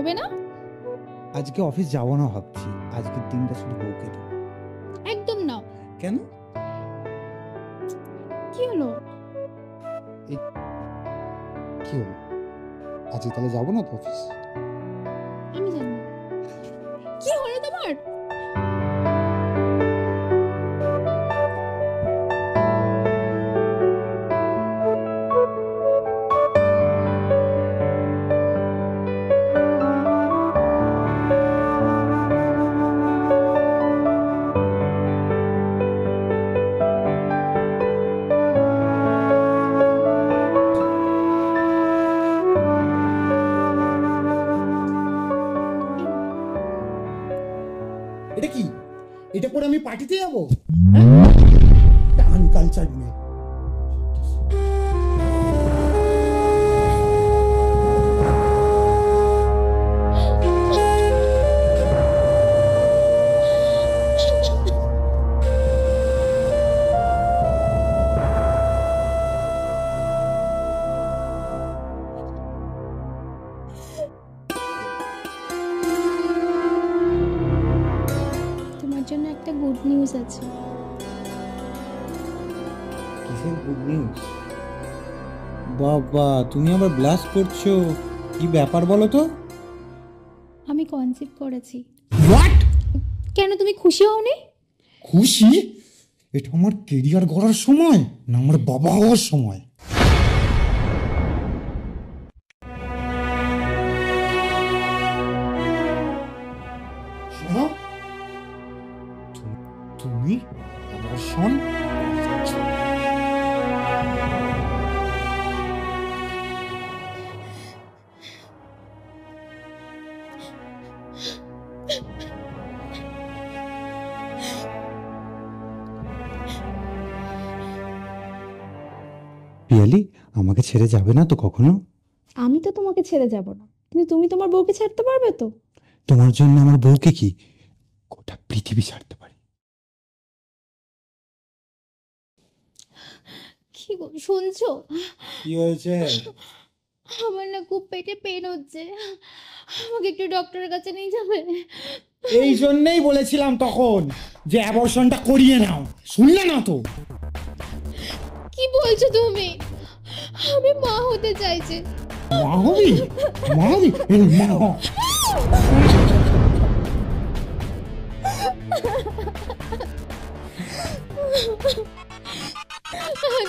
করবে না? আজকে অফিস যাব না ভাবছি, আজকের দিনটা শুধু বউকে দেব। একদম না। কেন? কি হলো? কি হলো? আজকে তাহলে যাবো না তো অফিস? আমি জানি না। কি হলো তোমার? এটা কি? এটা পরে আমি পার্টিতে যাবো? আনকালচার মেয়ে। তোমার জন্য একটা গুড নিউজ আছে। কিসের গুড নিউজ? বাবা, তুমি আবার ব্লাশ করছো, কি ব্যাপার বলো তো? আমি কনসিভ করেছি। হোয়াট? কেন তুমি খুশি হওনি? খুশি? এটা আমার কেরিয়ার গড়ার সময় না আমার বাবা হওয়ার সময়? শোনো, তুমি আমার শোন। পিয়ালি, আমাকে ছেড়ে যাবে না তো কখনো? আমি তো তোমাকে ছেড়ে যাব না, কিন্তু তুমি তোমার বউকে ছাড়তে পারবে তো? তোমার জন্য আমার বউকে কি গোটা পৃথিবী ছাড়তে পারি। কি গো, শুনছো? কি হয়েছে? আমার না খুব পেটে পেন হচ্ছে, আমাকে একটু ডক্টরের কাছে নিয়ে যাবে? এই জন্যই বলেছিলাম তখন যে অ্যাবর্শনটা করিয়ে নাও, শুনলে না তো? কি বলছো তুমি? আমি মা হতে চাইছি। মা হবি? মা হবি? এই মা হ।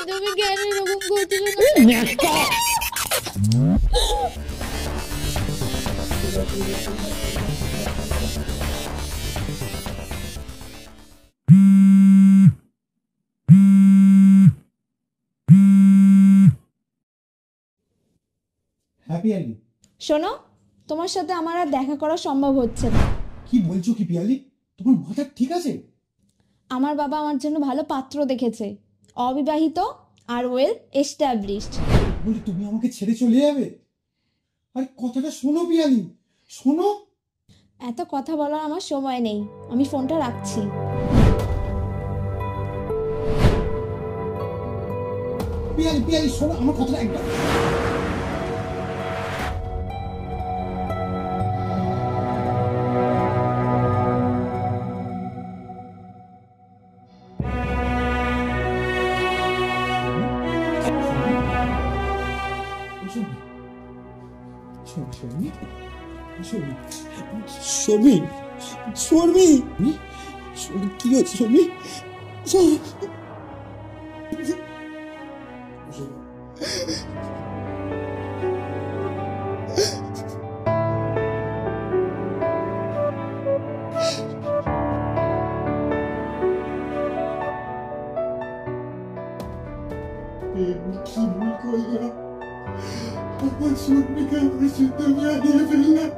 তুমি কেন এরকম করছো? হ্যাপি আলি, শোনো, তোমার সাথে আমার আর দেখা করা সম্ভব হচ্ছে না। কি বলছো কি পিয়ালি? তোমার মাথা ঠিক আছে? আমার বাবা আমার জন্য ভালো পাত্র দেখেছে, অবিবাহিত আর ওয়েল এস্টাবলিশড। বলি তুমি আমাকে ছেড়ে চলে যাবে? আরে কথাটা শোনো পিয়ালি, শোনো। এত কথা বলার আমার সময় নেই, আমি ফোনটা রাখছি। পিয়ালি পিয়ালি শোনো আমার কথাটা একবার। শর্মি, শর্মি, শর্মি, শর্মি, কি হচ্ছে শর্মি? কি ভুল করলাম? আমার শর্মিকে আমার সাথে হারিয়ে ফেললাম।